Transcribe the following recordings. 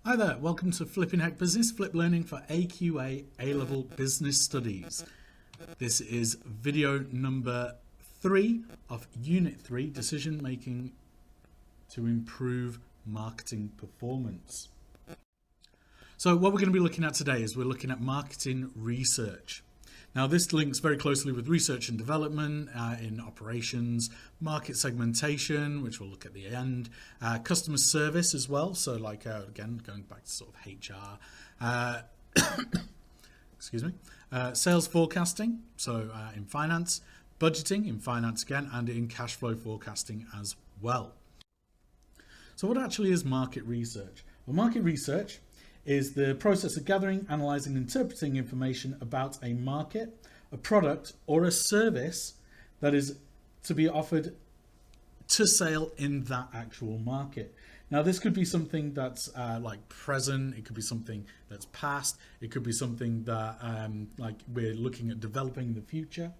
Hi there, welcome to Flipping Heck Business, Flip Learning for AQA A-Level Business Studies. This is video number 3 of Unit 3, Decision Making to Improve Marketing Performance. So what we're going to be looking at today is we're looking at marketing research. Now this links very closely with research and development in operations, market segmentation, which we'll look at the end, customer service as well. So like, again, going back to sort of HR, excuse me, sales forecasting. So in finance, budgeting in finance again, and in cash flow forecasting as well. So what actually is market research? Well, market research is the process of gathering, analysing, and interpreting information about a market, a product, or a service that is to be offered to sale in that actual market. Now, this could be something that's like present, it could be something that's past, it could be something that like we're looking at developing in the future,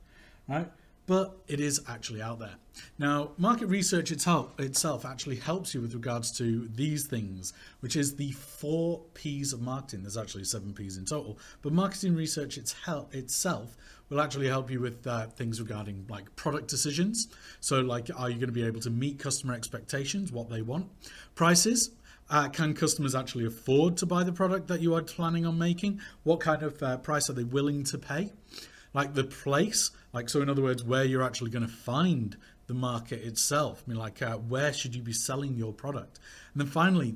right? But it is actually out there. Now, market research itself actually helps you with regards to these things, which is the 4 P's of marketing. There's actually 7 P's in total, but marketing research itself will actually help you with things regarding like product decisions. So like, are you going to be able to meet customer expectations, what they want? Prices. Can customers actually afford to buy the product that you are planning on making? What kind of price are they willing to pay? Like the place, like, so in other words, where you're actually going to find the market itself. I mean, like, where should you be selling your product? And then finally,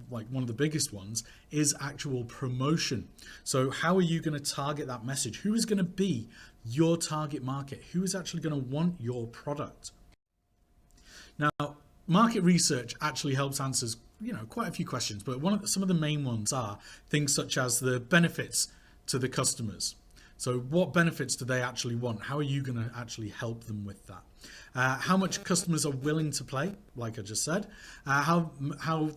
one of the biggest ones is actual promotion. So how are you going to target that message? Who is going to be your target market? Who is actually going to want your product? Now, market research actually helps answer, quite a few questions, but some of the main ones are things such as the benefits to the customers. So what benefits do they actually want? How are you going to actually help them with that? How much customers are willing to pay, like I just said, how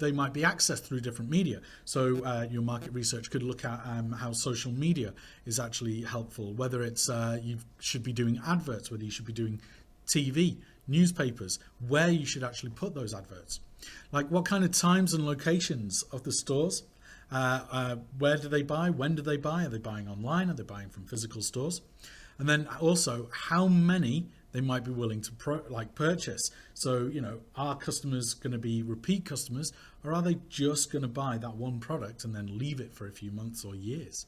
they might be accessed through different media. So your market research could look at how social media is actually helpful, whether it's you should be doing adverts, whether you should be doing TV, newspapers, where you should actually put those adverts. Like what kind of times and locations of the stores. Where do they buy? When do they buy? Are they buying online? Are they buying from physical stores? And then also how many they might be willing to purchase. So, are customers going to be repeat customers, or are they just going to buy that one product and then leave it for a few months or years?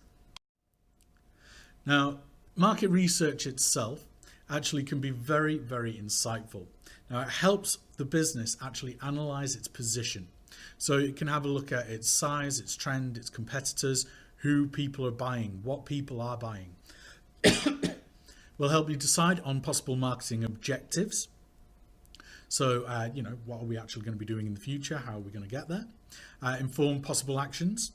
Now, market research itself actually can be very, very insightful. Now, it helps the business actually analyze its position. So it can have a look at its size, its trend, its competitors, who people are buying, what people are buying. Will help you decide on possible marketing objectives. So, what are we actually going to be doing in the future? How are we going to get there? Inform possible actions.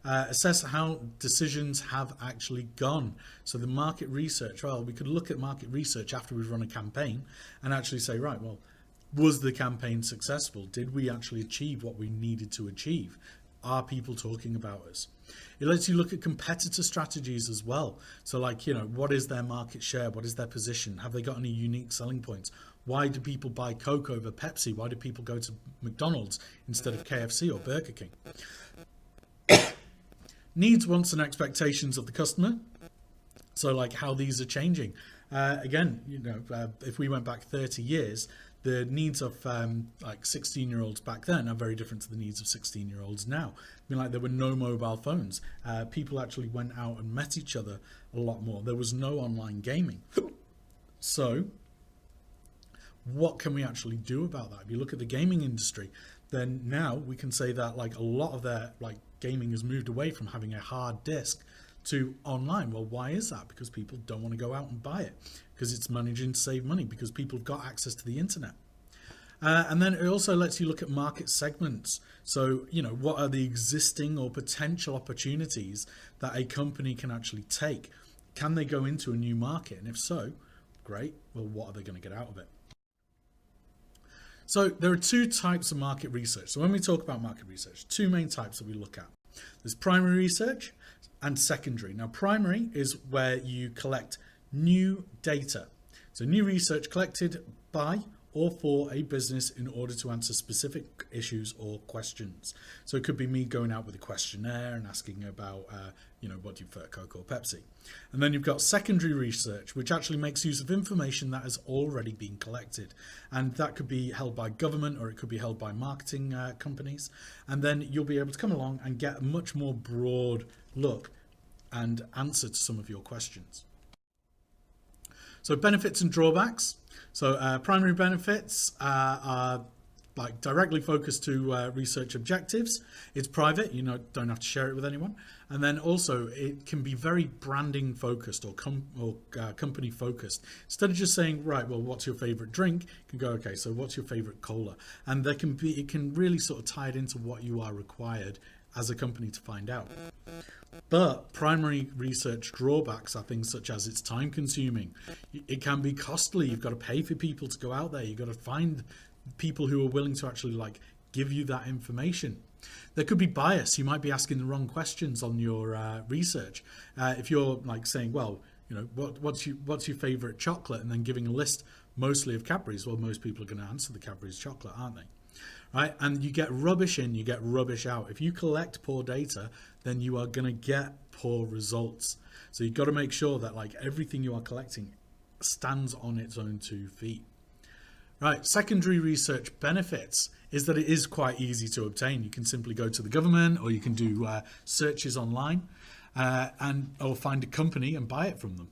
Assess how decisions have actually gone. So the market research, well, we could look at market research after we've run a campaign and actually say, right, well, was the campaign successful? Did we actually achieve what we needed to achieve? Are people talking about us? It lets you look at competitor strategies as well. So like, what is their market share? What is their position? Have they got any unique selling points? Why do people buy Coke over Pepsi? Why do people go to McDonald's instead of KFC or Burger King? Needs, wants, and expectations of the customer. So like how these are changing. Again, if we went back 30 years, the needs of like 16-year-olds back then are very different to the needs of 16-year-olds now. I mean, like there were no mobile phones. People actually went out and met each other a lot more. There was no online gaming. So what can we actually do about that? If you look at the gaming industry, then now we can say that like a lot of their gaming has moved away from having a hard disk to online. Well, why is that? Because people don't want to go out and buy it, because it's managing to save money, because people have got access to the internet. And then it also lets you look at market segments. So, what are the existing or potential opportunities that a company can actually take? Can they go into a new market? And if so, great. Well, what are they going to get out of it? So there are 2 types of market research. So when we talk about market research, 2 main types that we look at. There's primary research and secondary. Now, primary is where you collect new data. So new research collected by or for a business in order to answer specific issues or questions. So it could be me going out with a questionnaire and asking about, what do you prefer, Coke or Pepsi? And then you've got secondary research, which actually makes use of information that has already been collected. And that could be held by government, or it could be held by marketing companies. And then you'll be able to come along and get a much more broad look and answer to some of your questions. So benefits and drawbacks. So primary benefits are like directly focused to research objectives. It's private, don't have to share it with anyone. And then also it can be very branding focused or company focused. Instead of just saying, right, well, what's your favorite drink? You can go, okay, so what's your favorite cola? And it can really sort of tie it into what you are required as a company to find out. But primary research drawbacks are things such as it's time consuming. It can be costly. You've got to pay for people to go out there. You've got to find people who are willing to actually give you that information. There could be bias. You might be asking the wrong questions on your research. If you're saying, well, what's your favorite chocolate, and then giving a list mostly of Cadbury's, well, most people are going to answer the Cadbury's chocolate, aren't they? Right? And you get rubbish in, you get rubbish out. If you collect poor data, then you are going to get poor results. So you've got to make sure that everything you are collecting stands on its own 2 feet. Right, secondary research benefits is that it is quite easy to obtain. You can simply go to the government, or you can do searches online or find a company and buy it from them.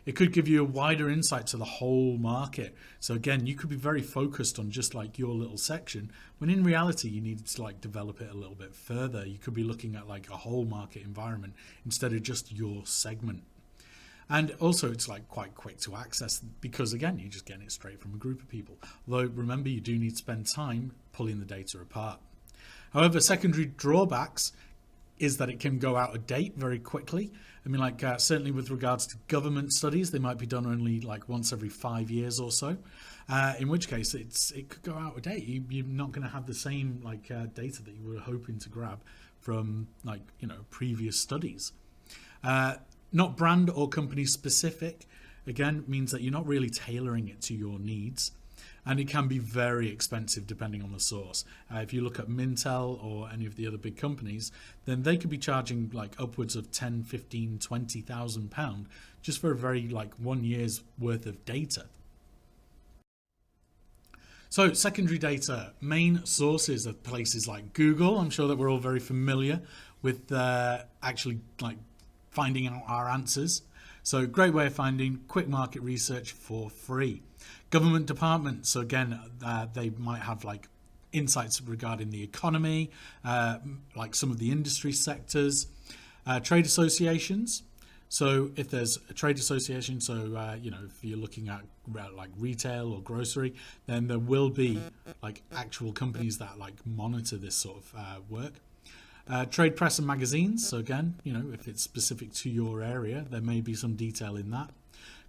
It could give you a wider insight to the whole market. So again, you could be very focused on just your little section, when in reality you need to develop it a little bit further. You could be looking at a whole market environment instead of just your segment. And also it's quite quick to access, because again, you're just getting it straight from a group of people. Although remember, you do need to spend time pulling the data apart. However, secondary drawbacks is that it can go out of date very quickly. I mean, certainly with regards to government studies, they might be done only once every 5 years or so. In which case, it could go out of date. You're not going to have the same data that you were hoping to grab from previous studies. Not brand or company specific, again, means that you're not really tailoring it to your needs. And it can be very expensive depending on the source. If you look at Mintel or any of the other big companies, then they could be charging upwards of 10, 15, 20,000 pounds just for a very 1 year's worth of data. So secondary data, main sources of places like Google. I'm sure that we're all very familiar with actually finding out our answers. So great way of finding quick market research for free. Government departments, so again, they might have insights regarding the economy, some of the industry sectors. Trade associations, so if there's a trade association, so if you're looking at retail or grocery, then there will be actual companies that monitor this sort of work. Trade press and magazines, so again, if it's specific to your area, there may be some detail in that.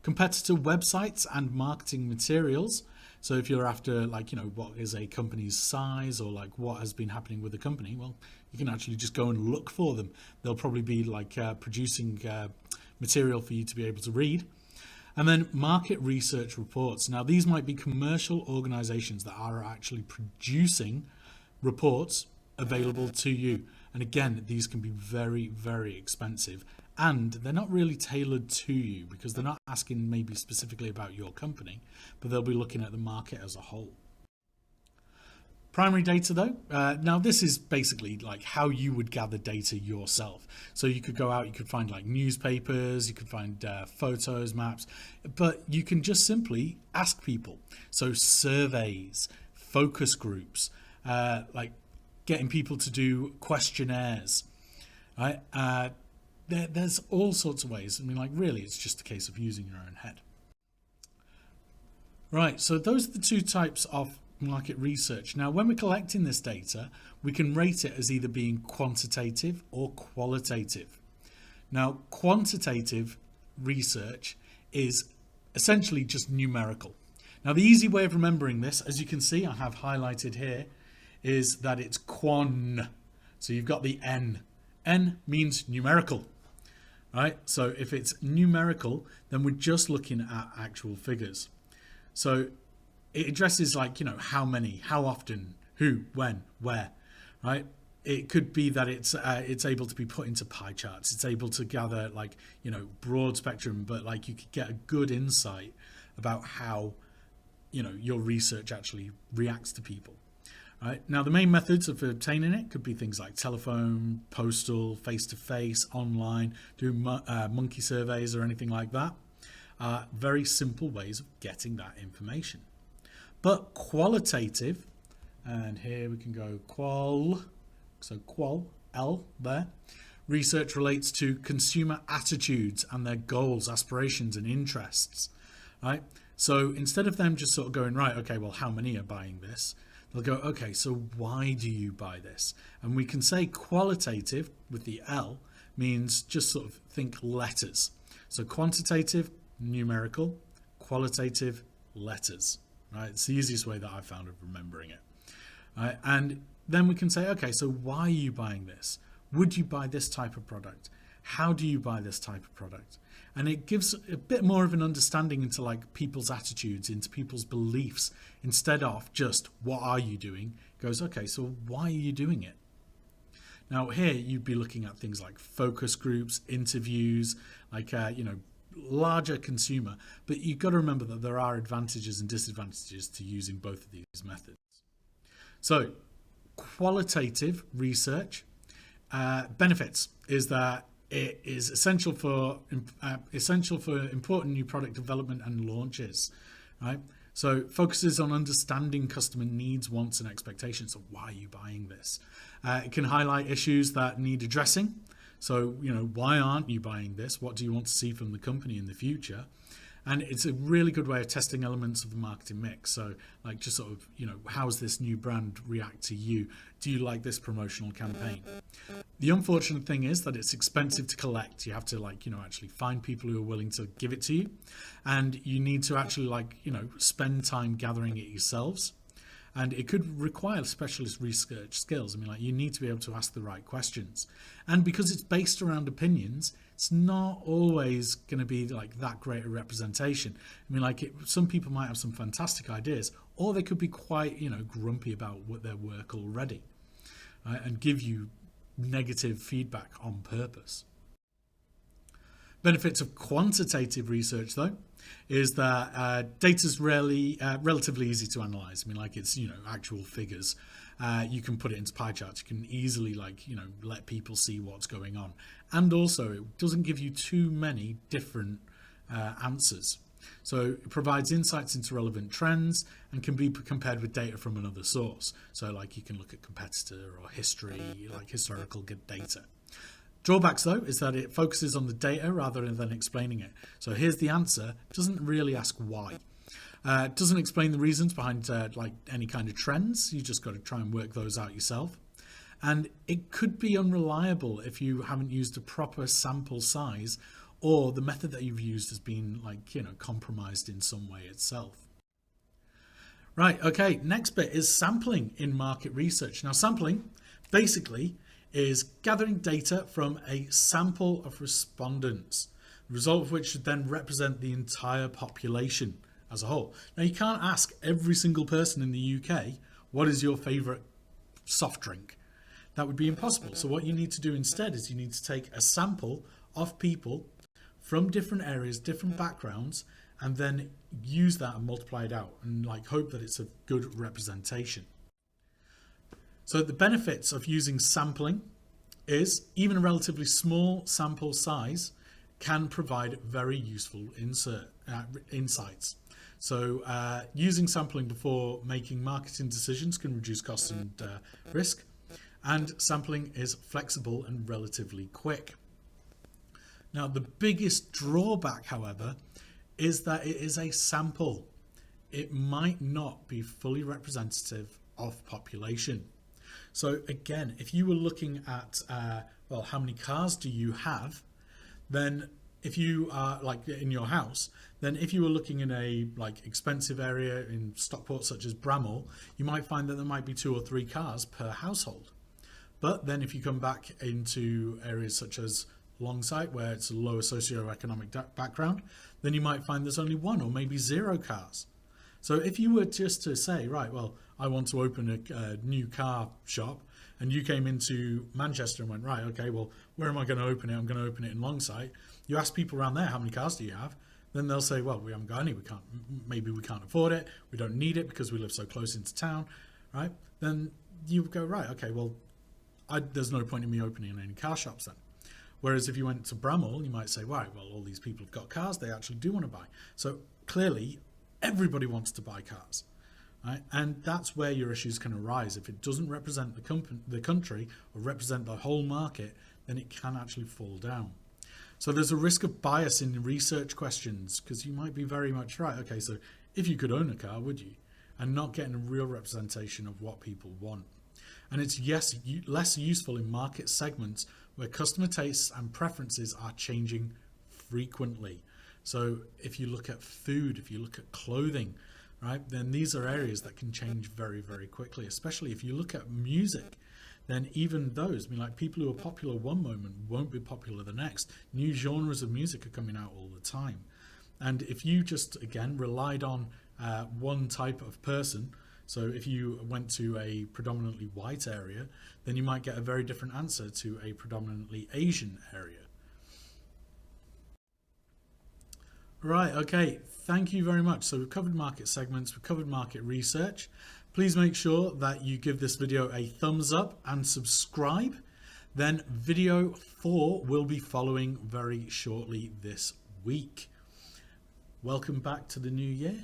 Competitor websites and marketing materials, so if you're after what is a company's size, or what has been happening with the company, well, you can actually just go and look for them. They'll probably be producing material for you to be able to read. And then market research reports. Now these might be commercial organizations that are actually producing reports available to you. And again, these can be very, very expensive, and they're not really tailored to you, because they're not asking maybe specifically about your company, but they'll be looking at the market as a whole. Primary data though, now this is basically how you would gather data yourself. So you could go out, you could find newspapers, you could find photos, maps, but you can just simply ask people. So surveys, focus groups, getting people to do questionnaires, right? There's all sorts of ways. I mean, really, it's just a case of using your own head. Right, so those are the 2 types of market research. Now, when we're collecting this data, we can rate it as either being quantitative or qualitative. Now, quantitative research is essentially just numerical. Now, the easy way of remembering this, as you can see, I have highlighted here, is that it's quan. So you've got the N. N means numerical, right? So if it's numerical, then we're just looking at actual figures. So it addresses like, how many, how often, who, when, where, right? It could be that it's able to be put into pie charts. It's able to gather like, broad spectrum, but like you could get a good insight about how, your research actually reacts to people. Right. Now, the main methods of obtaining it could be things like telephone, postal, face-to-face, online, doing monkey surveys or anything like that. Very simple ways of getting that information. But qualitative, and here we can go qual, so qual, L there. Research relates to consumer attitudes and their goals, aspirations and interests, right? So instead of them just sort of going, right, okay, well, how many are buying this? They'll go, okay, so why do you buy this? And we can say qualitative with the L means just sort of think letters. So quantitative, numerical, qualitative, letters, right? It's the easiest way that I've found of remembering it. Right? And then we can say, okay, so why are you buying this? Would you buy this type of product? How do you buy this type of product? And it gives a bit more of an understanding into like people's attitudes, into people's beliefs, instead of just what are you doing? It goes, okay, so why are you doing it? Now here you'd be looking at things like focus groups, interviews, like, larger consumer, but you've got to remember that there are advantages and disadvantages to using both of these methods. So qualitative research benefits is that it is essential for important new product development and launches, right? So focuses on understanding customer needs, wants and expectations. So why are you buying this? It can highlight issues that need addressing. So, why aren't you buying this? What do you want to see from the company in the future? And it's a really good way of testing elements of the marketing mix. So like just sort of, how's this new brand react to you? Do you like this promotional campaign? The unfortunate thing is that it's expensive to collect. You have to actually find people who are willing to give it to you. And you need to actually spend time gathering it yourselves. And it could require specialist research skills. You need to be able to ask the right questions. And because it's based around opinions, it's not always going to be like that great a representation. Some people might have some fantastic ideas, or they could be quite, grumpy about their work already, and give you negative feedback on purpose. Benefits of quantitative research, though, is that data's relatively easy to analyze. It's actual figures. You can put it into pie charts. You can easily let people see what's going on, and also it doesn't give you too many different answers. So it provides insights into relevant trends and can be compared with data from another source. So you can look at competitor or history, historical good data. Drawbacks, though, is that it focuses on the data rather than explaining it. So here's the answer. It doesn't really ask why. It doesn't explain the reasons behind any kind of trends. You just got to try and work those out yourself. And it could be unreliable if you haven't used a proper sample size, or the method that you've used has been compromised in some way itself. Right, okay, next bit is sampling in market research. Now sampling basically is gathering data from a sample of respondents, the result of which should then represent the entire population as a whole. Now you can't ask every single person in the UK, what is your favourite soft drink? That would be impossible. So what you need to do instead is you need to take a sample of people from different areas, different backgrounds, and then use that and multiply it out and hope that it's a good representation. So the benefits of using sampling is even a relatively small sample size can provide very useful insights. So using sampling before making marketing decisions can reduce costs and risk, and sampling is flexible and relatively quick. Now the biggest drawback, however, is that it is a sample. It might not be fully representative of population. So again, if you were looking at, how many cars do you have? Then if you are in your house, then if you were looking in a expensive area in Stockport, such as Bramall, you might find that there might be 2 or 3 cars per household. But then if you come back into areas such as Longsight, where it's a lower socioeconomic background, then you might find there's only 1 or maybe 0 cars. So if you were just to say, right, well, I want to open a new car shop, and you came into Manchester and went, right, okay, well, where am I going to open it? I'm going to open it in Longsight. You ask people around there, how many cars do you have? Then they'll say, well, we haven't got any. Maybe we can't afford it. We don't need it because we live so close into town, right? Then you go, right, okay, well, there's no point in me opening any car shops then. Whereas if you went to Bramall, you might say, right, well, all these people have got cars. They actually do want to buy. So clearly, everybody wants to buy cars. Right? And that's where your issues can arise. If it doesn't represent the country or represent the whole market, then it can actually fall down. So there's a risk of bias in research questions, because you might be very much right. Okay, so if you could own a car, would you? And not getting a real representation of what people want. And it's less useful in market segments where customer tastes and preferences are changing frequently. So if you look at food, if you look at clothing, right, then these are areas that can change very, very quickly, especially if you look at music. Then even those, I mean, like people who are popular one moment won't be popular the next. New genres of music are coming out all the time. And if you just, again, relied on one type of person, so if you went to a predominantly white area, then you might get a very different answer to a predominantly Asian area. Right, okay, thank you very much. So we've covered market segments, we've covered market research. Please make sure that you give this video a thumbs up and subscribe. Then video 4 will be following very shortly this week. Welcome back to the new year.